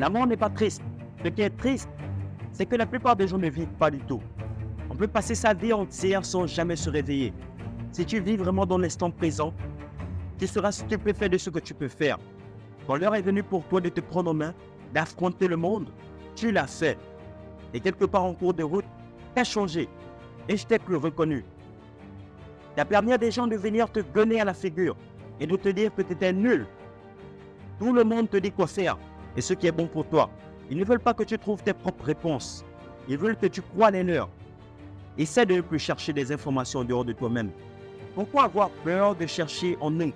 L'amour n'est pas triste. Ce qui est triste, c'est que la plupart des gens ne vivent pas du tout. On peut passer sa vie entière sans jamais se réveiller. Si tu vis vraiment dans l'instant présent, tu seras stupéfait de ce que tu peux faire. Quand l'heure est venue pour toi de te prendre en main, d'affronter le monde, tu l'as fait. Et quelque part en cours de route, tu as changé. Et je t'ai plus reconnu. Tu as permis à des gens de venir te gonner à la figure et de te dire que tu étais nul. Tout le monde te dit quoi faire et ce qui est bon pour toi. Ils ne veulent pas que tu trouves tes propres réponses. Ils veulent que tu crois les leurs. Essaie de ne plus chercher des informations en dehors de toi-même. Pourquoi avoir peur de chercher en eux?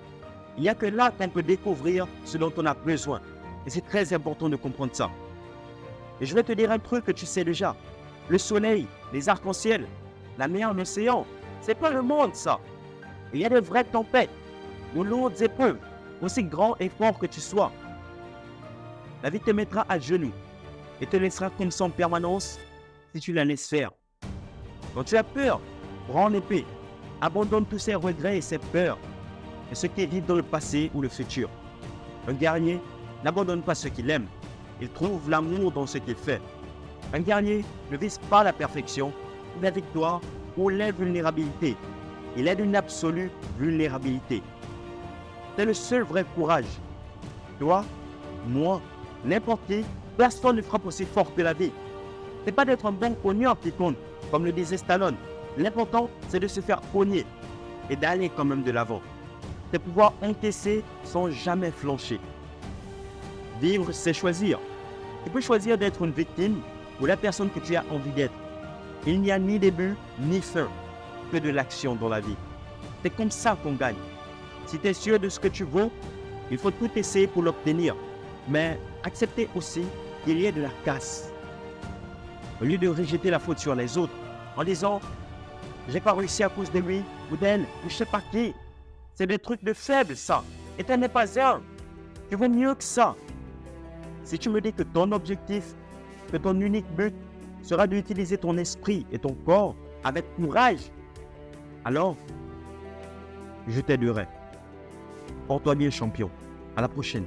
Il n'y a que là qu'on peut découvrir ce dont on a besoin. Et c'est très important de comprendre ça. Et je vais te dire un truc que tu sais déjà. Le soleil, les arcs-en-ciel, la mer, l'océan, c'est pas le monde ça. Il y a de vraies tempêtes, de lourdes épreuves, aussi grand et fort que tu sois. La vie te mettra à genoux et te laissera comme ça en permanence si tu la laisses faire. Quand tu as peur, prends l'épée, abandonne tous ces regrets et ces peurs et ce qui est vivre dans le passé ou le futur. Un guerrier n'abandonne pas ce qu'il aime, il trouve l'amour dans ce qu'il fait. Un guerrier ne vise pas la perfection, la victoire ou l'invulnérabilité. Il est d'une absolue vulnérabilité. C'est le seul vrai courage. Toi, moi, n'importe qui, personne ne frappe aussi fort que la vie. C'est pas d'être un bon cogneur qui compte, comme le disait Stallone. L'important, c'est de se faire cogner et d'aller quand même de l'avant. C'est pouvoir encaisser sans jamais flancher. Vivre, c'est choisir. Tu peux choisir d'être une victime ou la personne que tu as envie d'être. Il n'y a ni début ni fin que de l'action dans la vie. C'est comme ça qu'on gagne. Si tu es sûr de ce que tu veux, il faut tout essayer pour l'obtenir. Mais accepter aussi qu'il y ait de la casse. Au lieu de rejeter la faute sur les autres en disant « j'ai pas réussi à cause de lui ou d'elle ou je sais pas qui », c'est des trucs de faibles ça. Et tu n'es pas un. Tu vaux mieux que ça. Si tu me dis que ton objectif, que ton unique but sera d'utiliser ton esprit et ton corps avec courage, alors je t'aiderai. Porte-toi bien, champion. À la prochaine.